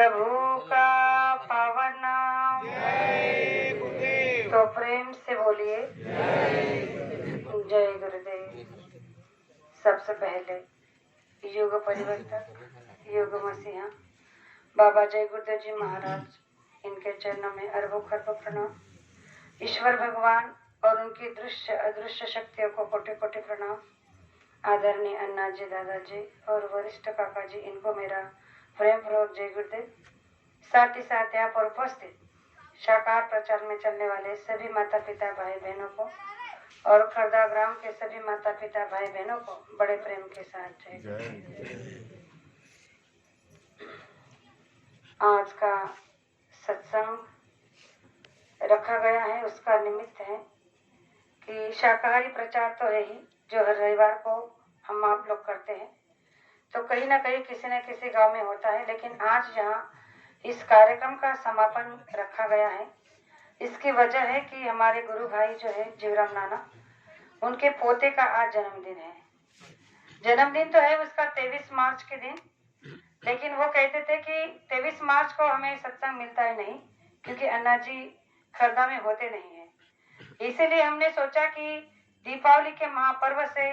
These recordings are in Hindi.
प्रभु का पावन नाम। तो प्रेम से बोलिए जय गुरुदेव। सबसे पहले युग परिवर्तक युग मसीहा बाबा जय गुरुदेव जी महाराज, इनके चरणों में अरबों खरबों प्रणाम। ईश्वर भगवान और उनकी दृश्य अदृश्य शक्तियों को कोटि कोटि प्रणाम। आदरणीय अन्ना जी, दादाजी और वरिष्ठ काका जी, इनको मेरा प्रेम पूर्वक जय गुरुदेव। साथ ही साथ यहाँ पर उपस्थित शाकाहार प्रचार में चलने वाले सभी माता पिता भाई बहनों को और खरदा ग्राम के सभी माता पिता भाई बहनों को बड़े प्रेम के साथ जय। आज का सत्संग रखा गया है, उसका निमित्त है कि शाकाहारी प्रचार तो है ही, जो हर रविवार को हम आप लोग करते हैं, तो कहीं ना कहीं किसी न किसी गांव में होता है। लेकिन आज यहाँ इस कार्यक्रम का समापन रखा गया है। इसकी वजह है कि हमारे गुरु भाई जो है जीवराम नाना, उनके पोते का आज जन्मदिन है। जन्मदिन तो है उसका 23 मार्च के दिन, लेकिन वो कहते थे कि 23 मार्च को हमें सत्संग मिलता ही नहीं, क्योंकि अन्ना जी खरदा में होते नहीं है। इसीलिए हमने सोचा कि दीपावली के महापर्व से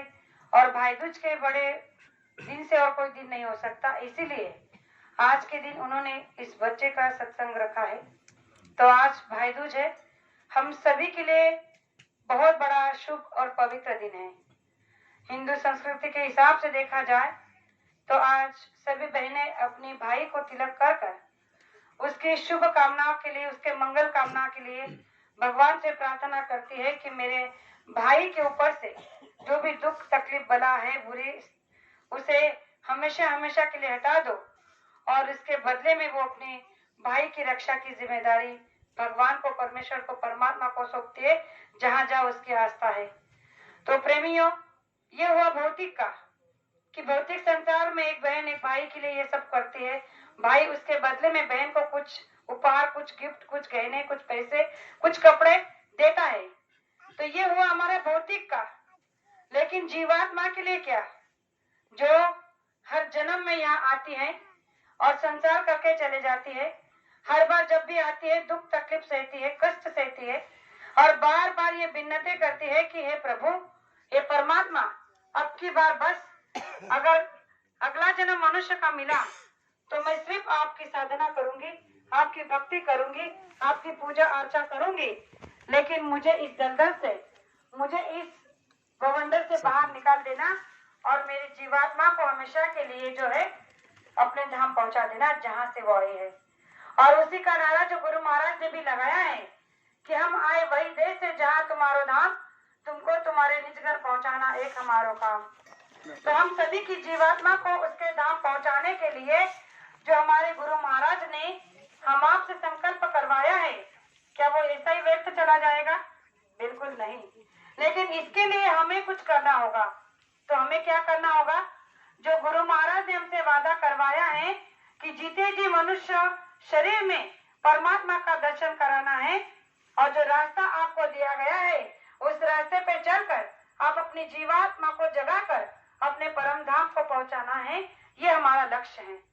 और भाई दूज के बड़े दिन से और कोई दिन नहीं हो सकता, इसीलिए आज के दिन उन्होंने इस बच्चे का सत्संग रखा है। तो आज भाई दूज है, हम सभी के लिए बहुत बड़ा शुभ और पवित्र दिन है। हिंदू संस्कृति के हिसाब से देखा जाए तो आज सभी बहनें अपने भाई को तिलक कर कर उसकी शुभ कामनाओं के लिए, उसके मंगल कामना के लिए भगवान से प्रार्थना करती है कि मेरे भाई के ऊपर से जो भी दुख तकलीफ बला है बुरी, उसे हमेशा हमेशा के लिए हटा दो और इसके बदले में वो अपने भाई की रक्षा की जिम्मेदारी भगवान को, परमेश्वर को, परमात्मा को सौंपती है, जहां जहां उसकी आस्था है। तो प्रेमियों, ये हुआ भौतिक का, कि भौतिक संसार में एक बहन एक भाई के लिए ये सब करती है। भाई उसके बदले में बहन को कुछ उपहार, कुछ गिफ्ट, कुछ गहने, कुछ पैसे, कुछ कपड़े देता है। तो ये हुआ हमारा भौतिक का। लेकिन जीवात्मा के लिए क्या, जो हर जन्म में यहाँ आती है और संसार करके चले जाती है, हर बार जब भी आती है दुख तकलीफ सहती है, कष्ट सहती है और बार बार ये विन्नतें करती है कि हे प्रभु, हे परमात्मा, अब की बार बस, अगर अगला जन्म मनुष्य का मिला तो मैं सिर्फ आपकी साधना करूंगी, आपकी भक्ति करूंगी, आपकी पूजा अर्चा करूंगी, लेकिन मुझे इस दलदल से, मुझे इस भवंडर से बाहर निकाल देना और मेरी जीवात्मा को हमेशा के लिए जो है अपने धाम पहुंचा देना जहां से वो आई है। और उसी का नारा जो गुरु महाराज ने भी लगाया है कि हम आए वही देश से जहाँ तुम्हारो धाम, तुमको तुम्हारे निज घर पहुंचाना एक हमारो काम। तो हम सभी की जीवात्मा को उसके धाम पहुंचाने के लिए जो हमारे गुरु महाराज ने हम आपसे संकल्प करवाया है, क्या वो ऐसा ही व्यर्थ चला जाएगा? बिल्कुल नहीं। लेकिन इसके लिए हमें कुछ करना होगा। तो हमें क्या करना होगा? जो गुरु महाराज ने हमसे वादा करवाया है कि जीते जी मनुष्य शरीर में परमात्मा का दर्शन कराना है, और जो रास्ता आपको दिया गया है उस रास्ते पे चलकर आप अपनी जीवात्मा को जगाकर अपने परम धाम को पहुंचाना है। ये हमारा लक्ष्य है,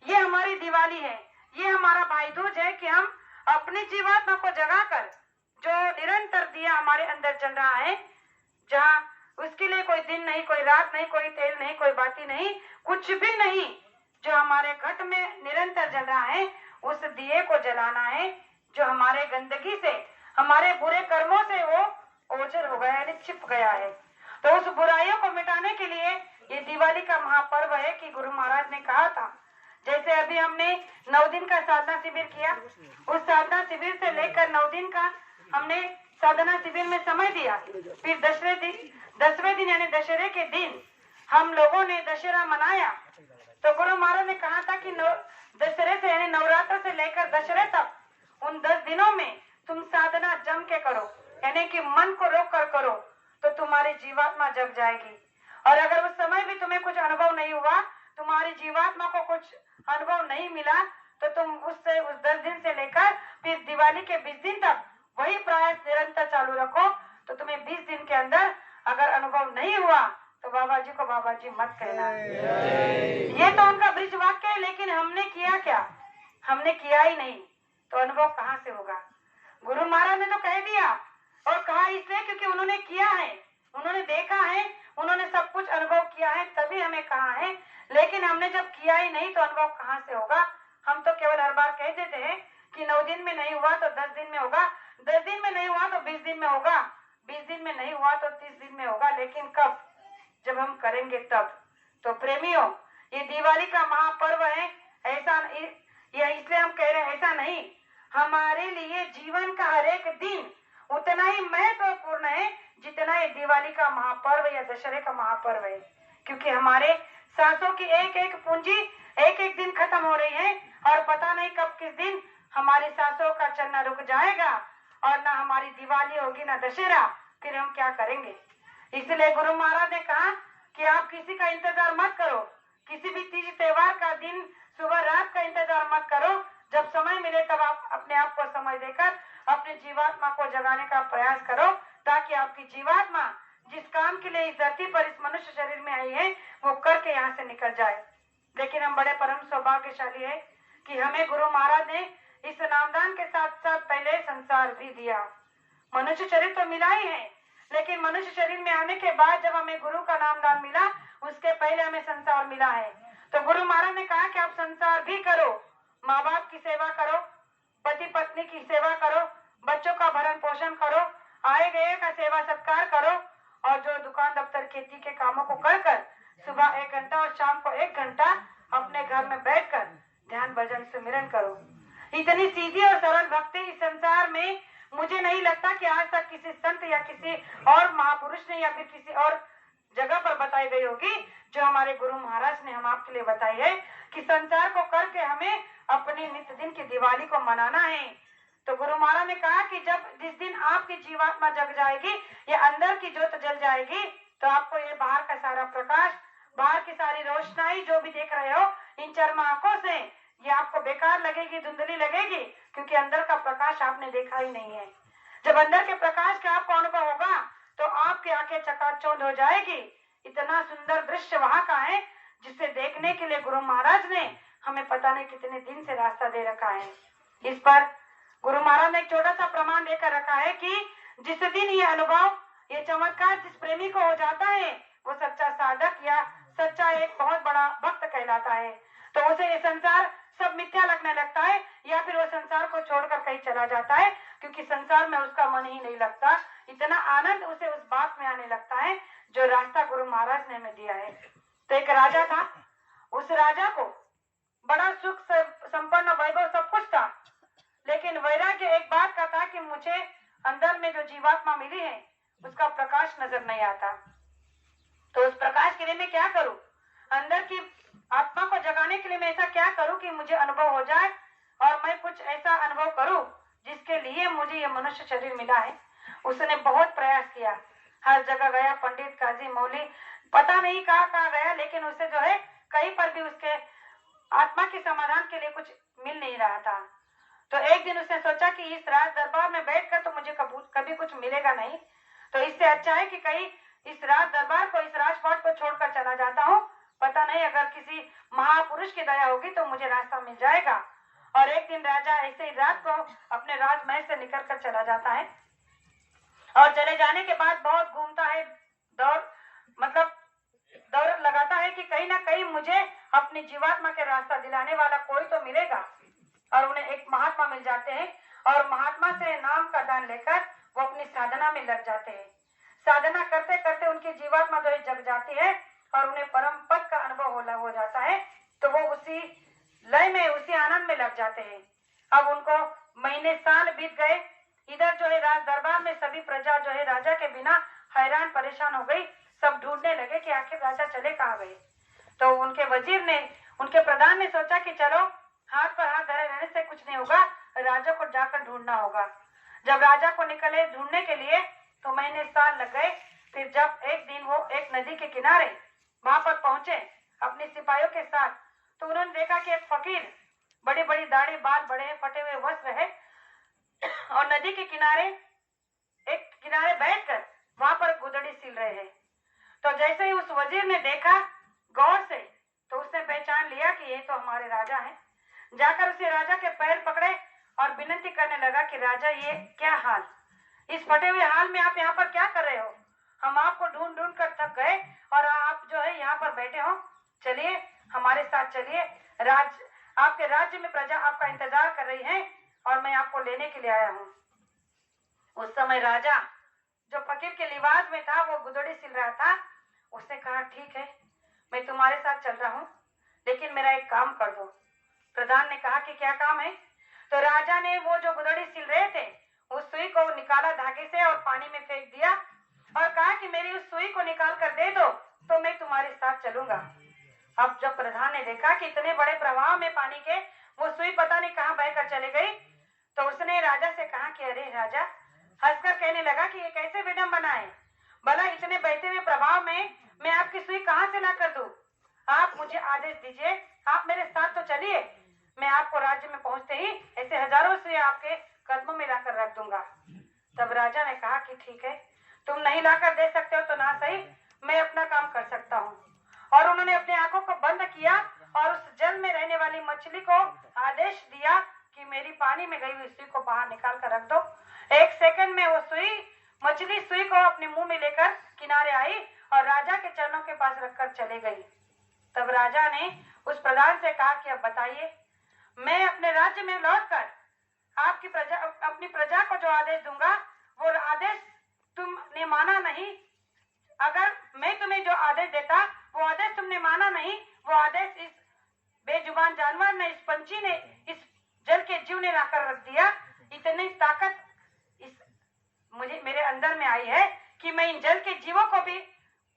ये हमारी दिवाली है, ये हमारा भाई दूज है कि हम अपनी जीवात्मा को जगाकर जो निरंतर दिया हमारे अंदर जल रहा है, जहाँ उसके लिए कोई दिन नहीं, कोई रात नहीं, कोई तेल नहीं, कोई बाती नहीं, कुछ भी नहीं, जो हमारे घट में निरंतर जल रहा है, उस दिए को जलाना है जो हमारे गंदगी से, हमारे बुरे कर्मों से वो ओझल हो गया, यानी छिप गया है। तो उस बुराइयों को मिटाने के लिए ये दिवाली का महापर्व है कि गुरु महाराज ने कहा था, जैसे अभी हमने 9 दिन का साधना शिविर किया, उस साधना शिविर से लेकर 9 दिन का हमने साधना शिविर में समय दिया। फिर 10वें दिन यानी दशहरे के दिन हम लोगों ने दशहरा मनाया। तो गुरु महाराज ने कहा था कि दशहरे से यानी नवरात्र से लेकर दशहरे तक उन 10 दिनों में तुम साधना जम के करो, यानी कि मन को रोक कर करो, तो तुम्हारी जीवात्मा जग जाएगी। और अगर उस समय भी तुम्हें कुछ अनुभव नहीं हुआ, तुम्हारी जीवात्मा को कुछ अनुभव नहीं मिला, तो तुम उस 10 दिन से लेकर फिर दिवाली के 20 दिन तक वही प्रयास निरंतर चालू रखो। तो तुम्हें 20 दिन के अंदर अगर अनुभव नहीं हुआ तो बाबा जी को बाबा जी मत कहना। ये तो उनका ब्रिज वाक्य है, लेकिन हमने किया क्या? हमने किया ही नहीं तो अनुभव कहाँ से होगा। गुरु महाराज ने तो कह दिया, और कहा इसलिए क्योंकि उन्होंने किया है, उन्होंने देखा है, उन्होंने सब कुछ अनुभव किया है, तभी हमें कहा है। लेकिन हमने जब किया ही नहीं तो अनुभव कहाँ से होगा। हम तो केवल हर बार कह देते हैं कि 9 दिन में नहीं हुआ तो 10 दिन में होगा, 10 दिन में नहीं हुआ तो 20 दिन में होगा, 20 दिन में नहीं हुआ तो 30 दिन में होगा। लेकिन कब, जब हम करेंगे तब। तो प्रेमियों, ये दिवाली का महापर्व है, ऐसा ये इसलिए हम कह रहे हैं, ऐसा नहीं, हमारे लिए जीवन का हर एक दिन उतना ही महत्वपूर्ण है जितना ये दिवाली का महापर्व या दशहरे का महापर्व है। क्योंकि हमारे सांसों की एक एक पूंजी एक एक दिन खत्म हो रही है, और पता नहीं कब किस दिन हमारी सांसों का चलना रुक जाएगा, और ना हमारी दिवाली होगी ना दशहरा, फिर हम क्या करेंगे। इसलिए गुरु महाराज ने कहा कि आप किसी का इंतजार मत करो, किसी भी तीज त्योहार का दिन सुबह रात का इंतजार मत करो, जब समय मिले तब आप अपने आप को समय देकर अपने जीवात्मा को जगाने का प्रयास करो, ताकि आपकी जीवात्मा जिस काम के लिए इस धरती पर इस मनुष्य शरीर में आई है वो करके यहाँ से निकल जाए। लेकिन हम बड़े परम सौभाग्यशाली है कि हमें गुरु महाराज ने इस नामदान के साथ साथ पहले संसार भी दिया। मनुष्य शरीर तो मिला ही है, लेकिन मनुष्य शरीर में आने के बाद जब हमें गुरु का नामदान मिला, उसके पहले हमें संसार मिला है। तो गुरु महाराज ने कहा कि आप संसार भी करो, माँ बाप की सेवा करो, पति पत्नी की सेवा करो, बच्चों का भरण पोषण करो, आए गए का सेवा सत्कार करो, और जो दुकान दफ्तर खेती के कामों को कर कर सुबह 1 घंटा और शाम को 1 घंटा अपने घर में बैठकर ध्यान भजन सुमिरन करो। इतनी सीधी और सरल भक्ति इस संसार में मुझे नहीं लगता कि आज तक किसी संत या किसी और महापुरुष ने या फिर किसी और जगह पर बताई गई होगी, जो हमारे गुरु महाराज ने हम आपके लिए बताई है कि संसार को करके हमें अपनी नित्य दिन की दिवाली को मनाना है। तो गुरु महाराज ने कहा कि जब जिस दिन आपकी जीवात्मा जग जाएगी, ये अंदर की ज्योत जल जाएगी, तो आपको ये बाहर का सारा प्रकाश, बाहर की सारी रोशनाई जो भी देख रहे हो इन चर्म आंखों से, ये आपको बेकार लगेगी, धुंधली लगेगी, क्योंकि अंदर का प्रकाश आपने देखा ही नहीं है। जब अंदर के प्रकाश का आपको अनुभव होगा तो आपकी आंखें चकाचौंध हो जाएगी। इतना सुंदर दृश्य वहां का है जिसे देखने के लिए गुरु महाराज ने हमें पता नहीं कितने दिन से रास्ता दे रखा है। इस पर गुरु महाराज ने एक छोटा सा प्रमाण देकर रखा है कि जिस दिन ये अनुभव, ये चमत्कार जिस प्रेमी को हो जाता है, वो सच्चा साधक या सच्चा एक बहुत बड़ा भक्त कहलाता है। तो उसे ये संसार सब मिथ्या लगने लगता है, या फिर वो संसार को छोड़कर कहीं चला जाता है, क्योंकि संसार में उसका मन ही नहीं लगता। इतना आनंद उसे उस बात में आने लगता है जो रास्ता गुरु महाराज ने हमें दिया है। तो एक राजा था, उस राजा को बड़ा सुख संपन्न वैभव सब कुछ था, लेकिन वैराग्य एक बात का था कि मुझे अंदर में जो जीवात्मा मिली है उसका प्रकाश नजर नहीं आता। तो उस प्रकाश के लिए मैं क्या करूं, अंदर की आत्मा को जगाने के लिए मैं ऐसा क्या करूं कि मुझे अनुभव हो जाए, और मैं कुछ ऐसा अनुभव करूं जिसके लिए मुझे ये मनुष्य शरीर मिला है। उसने बहुत प्रयास किया, हर जगह गया, पंडित, काजी, मौली, पता नहीं कहाँ गया, लेकिन उसे जो है कहीं पर भी उसके आत्मा के समाधान के लिए कुछ मिल नहीं रहा था। तो एक दिन उसने सोचा कि इस राज दरबार में बैठकर तो मुझे कभी कुछ मिलेगा नहीं, तो इससे अच्छा है कि कहीं इस राज दरबार को, इस राजपाट को छोड़कर चला जाता हूँ, पता नहीं अगर किसी महापुरुष की दया होगी तो मुझे रास्ता मिल जाएगा। और एक दिन राजा ऐसे ही रात को अपने राजमहल से निकल कर चला जाता है, और चले जाने के बाद बहुत घूमता है, दौड़ लगाता है कि कहीं ना कहीं मुझे अपनी जीवात्मा के रास्ता दिलाने वाला कोई तो मिलेगा। और उन्हें एक महात्मा मिल जाते हैं, और महात्मा से नाम का दान लेकर वो अपनी साधना में लग जाते हैं। साधना करते करते उनकी जीवात्मा जो है जग जाती है, और उन्हें परम पद का अनुभव हो जाता है। तो वो उसी लय में, उसी आनंद में लग जाते हैं। अब उनको महीने साल बीत गए, इधर जो है राज दरबार में सभी प्रजा जो है राजा के बिना हैरान परेशान हो गई। सब ढूंढने लगे कि आखिर राजा चले कहाँ गए। तो उनके वजीर ने, उनके प्रधान ने सोचा कि चलो हाथ पर हाथ धरे रहने से कुछ नहीं होगा, राजा को जाकर ढूंढना होगा। जब राजा को निकले ढूंढने के लिए तो महीने साल लग गए। फिर जब एक दिन वो एक नदी के किनारे वहां पर पहुंचे अपने सिपाहियों के साथ, तो उन्होंने देखा कि एक फकीर, बड़ी बड़ी दाढ़ी, बाल बड़े, फटे हुए वस्त्र है, और नदी के किनारे एक किनारे बैठकर वहां पर गुदड़ी सिल रहे हैं। तो जैसे ही उस वजीर ने देखा गौर से, तो उसने पहचान लिया कि ये तो हमारे राजा हैं। जाकर उसे राजा के पैर पकड़े और विनती करने लगा कि राजा ये क्या हाल, इस फटे हुए हाल में आप यहाँ पर क्या कर रहे हो? हम आपको ढूंढ ढूंढ कर थक गए और आप जो है यहाँ पर बैठे हो। चलिए हमारे साथ चलिए, आपके राज्य में प्रजा आपका इंतजार कर रही है और मैं आपको लेने के लिए आया हूँ। उस समय राजा जो फकीर के लिबास में था वो गुदड़ी सिल रहा था। उसने कहा ठीक है, मैं तुम्हारे साथ चल रहा हूँ, लेकिन मेरा एक काम कर दो। प्रधान ने कहा कि क्या काम है? तो राजा ने वो जो गुदड़ी सिल रहे थे उस सुई को निकाला धागे से और पानी में फेंक दिया और कहा कि मेरी उस सुई को निकाल कर दे दो तो मैं तुम्हारे साथ चलूंगा। अब जब प्रधान ने देखा कि इतने बड़े प्रवाह में पानी के वो सुई पता नहीं कहां बहकर चली गई, तो उसने राजा से कहा कि अरे राजा, हंसकर कहने लगा कि ये कैसे विडंबना है, भला इतने बहते हुए प्रवाह में मैं आपकी सुई कहां से ला कर दूं? आप मुझे आदेश दीजिए, आप मेरे साथ तो चलिए, मैं आपको राज्य में पहुंचते ही ऐसे हजारों सुई आपके कदमों में लाकर रख दूंगा। तब राजा ने कहा कि ठीक है, तुम नहीं लाकर दे सकते हो तो ना सही, मैं अपना काम कर सकता हूँ। और उन्होंने अपनी आंखों को बंद किया और उस जल में रहने वाली मछली को आदेश दिया कि मेरी पानी में गई हुई सुई को बाहर निकाल कर रख दो। एक सेकंड में वो मछली सुई को अपने मुंह में लेकर किनारे आई और राजा के चरणों के पास रखकर चले गई। तब राजा ने उस प्रधान से कहा कि अब बताइए, मैं अपने राज्य में लौटकर अपनी प्रजा को जो आदेश दूंगा वो आदेश तुमने माना नहीं। अगर मैं तुम्हें जो आदेश देता वो आदेश तुमने माना नहीं, वो आदेश इस बेजुबान जानवर ने, इस पंछी ने, इस जल के जीव ने लाकर रख दिया। इतनी ताकत मेरे अंदर में आई है कि मैं इन जल के जीवों को भी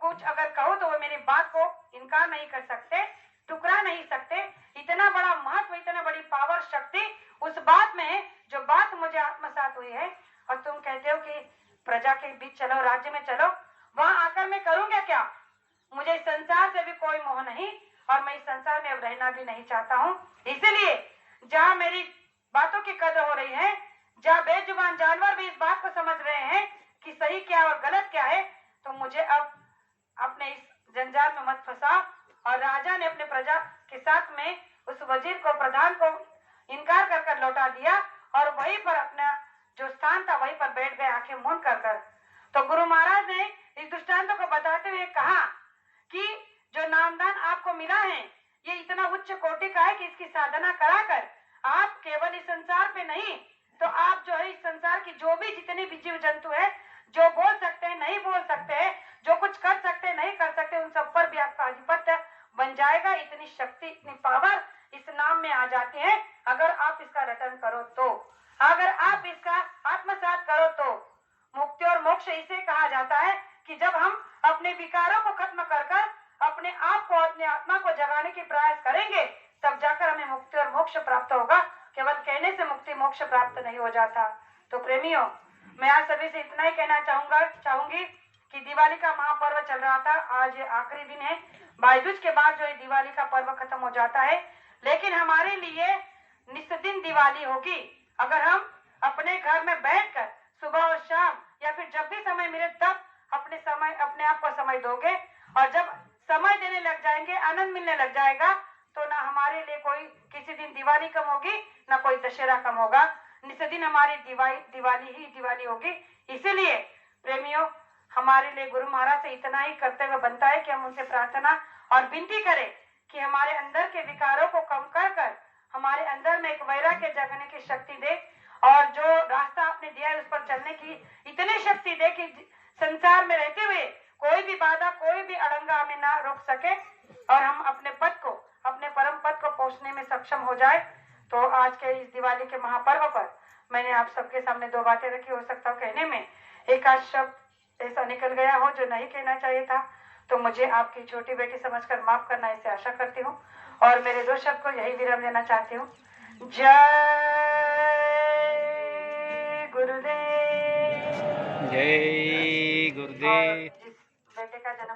कुछ अगर कहूं तो वो मेरी बात को इनकार नहीं कर सकते, टुकरा नहीं सकते। इतना बड़ा महत्व, इतना बड़ी पावर, शक्ति उस बात में है जो बात मुझे आत्मसात हुई है। और तुम कहते हो कि प्रजा के बीच चलो, राज्य में चलो, वहां आकर मैं करूंगा क्या? मुझे इस संसार से भी कोई मोह नहीं और मैं इस संसार में अब रहना भी नहीं चाहता हूँ। इसलिए जहाँ मेरी बातों की कदर हो रही है, जहाँ बेजुबान जानवर भी इस बात को समझ रहे हैं कि सही क्या और गलत क्या है, तो मुझे अब अपने इस जंजाल में मत फंसाओ। और राजा ने अपने प्रजा के साथ में उस वजीर को, प्रधान को इनकार कर कर लौटा दिया और वहीं पर अपना जो स्थान था वहीं पर बैठ गए आंखें मूंद कर। तो गुरु महाराज ने इस दृष्टांत को बताते हुए कहा कि जो नामदान आपको मिला है ये इतना उच्च कोटि का है कि इसकी साधना कराकर आप केवल इस संसार पे नहीं तो आप जो है इस संसार की जो भी जितने भी जीव जंतु है, जो बोल सकते हैं नहीं बोल सकते हैं, जो कुछ कर सकते हैं नहीं कर सकते, उन सब पर भी आपका अधिपत्य बन जाएगा। इतनी शक्ति, इतनी पावर इस नाम में आ जाती है अगर आप इसका रटन करो तो, अगर आप इसका आत्मसात करो तो। मुक्ति और मोक्ष इसे कहा जाता है कि जब हम अपने विकारों को खत्म कर अपने आप को, अपने आत्मा को जगाने की प्रयास करेंगे तब जाकर हमें मुक्ति और मोक्ष प्राप्त होगा। केवल कहने से मुक्ति मोक्ष प्राप्त नहीं हो जाता। तो प्रेमियों, मैं आज सभी से इतना ही कहना चाहूंगी कि दिवाली का महापर्व चल रहा था, आज ये आखिरी दिन है। भाई दूज के बाद जो है दिवाली का पर्व खत्म हो जाता है, लेकिन हमारे लिए निस्दिन दिवाली होगी अगर हम अपने घर में बैठकर सुबह और शाम या फिर जब भी समय मिले तब अपने आप को समय दोगे। और जब समय देने लग जाएंगे, आनंद मिलने लग जाएगा, तो ना हमारे लिए कोई किसी दिन दिवाली कम होगी ना कोई दशहरा कम होगा। निस्दिन हमारी दिवाली ही दिवाली होगी। इसीलिए प्रेमियों, हमारे लिए गुरु महाराज से इतना ही कर्तव्य बनता है कि हम उनसे प्रार्थना और विनती करें कि हमारे अंदर के विकारों को कम कर हमारे अंदर में एक वैराग्य जगने की शक्ति दे और जो रास्ता आपने दिया है उस पर चलने की इतनी शक्ति दे कि संसार में रहते हुए कोई भी बाधा, कोई भी अड़ंगा हमें ना रोक सके और हम अपने पद को, अपने परम पद को पहुंचने में सक्षम हो जाए। तो आज के इस दिवाली के महापर्व पर मैंने आप सबके सामने दो बातें रखी। हो सकता है कहने में एक आध शब्द ऐसा निकल गया हो जो नहीं कहना चाहिए था, तो मुझे आपकी छोटी बेटी समझकर माफ करना, ऐसे आशा करती हूँ। और मेरे दो शब्द को यही विराम देना चाहती हूँ। जय गुरुदेव। जय गुरुदेव। जिस बेटे का जन्म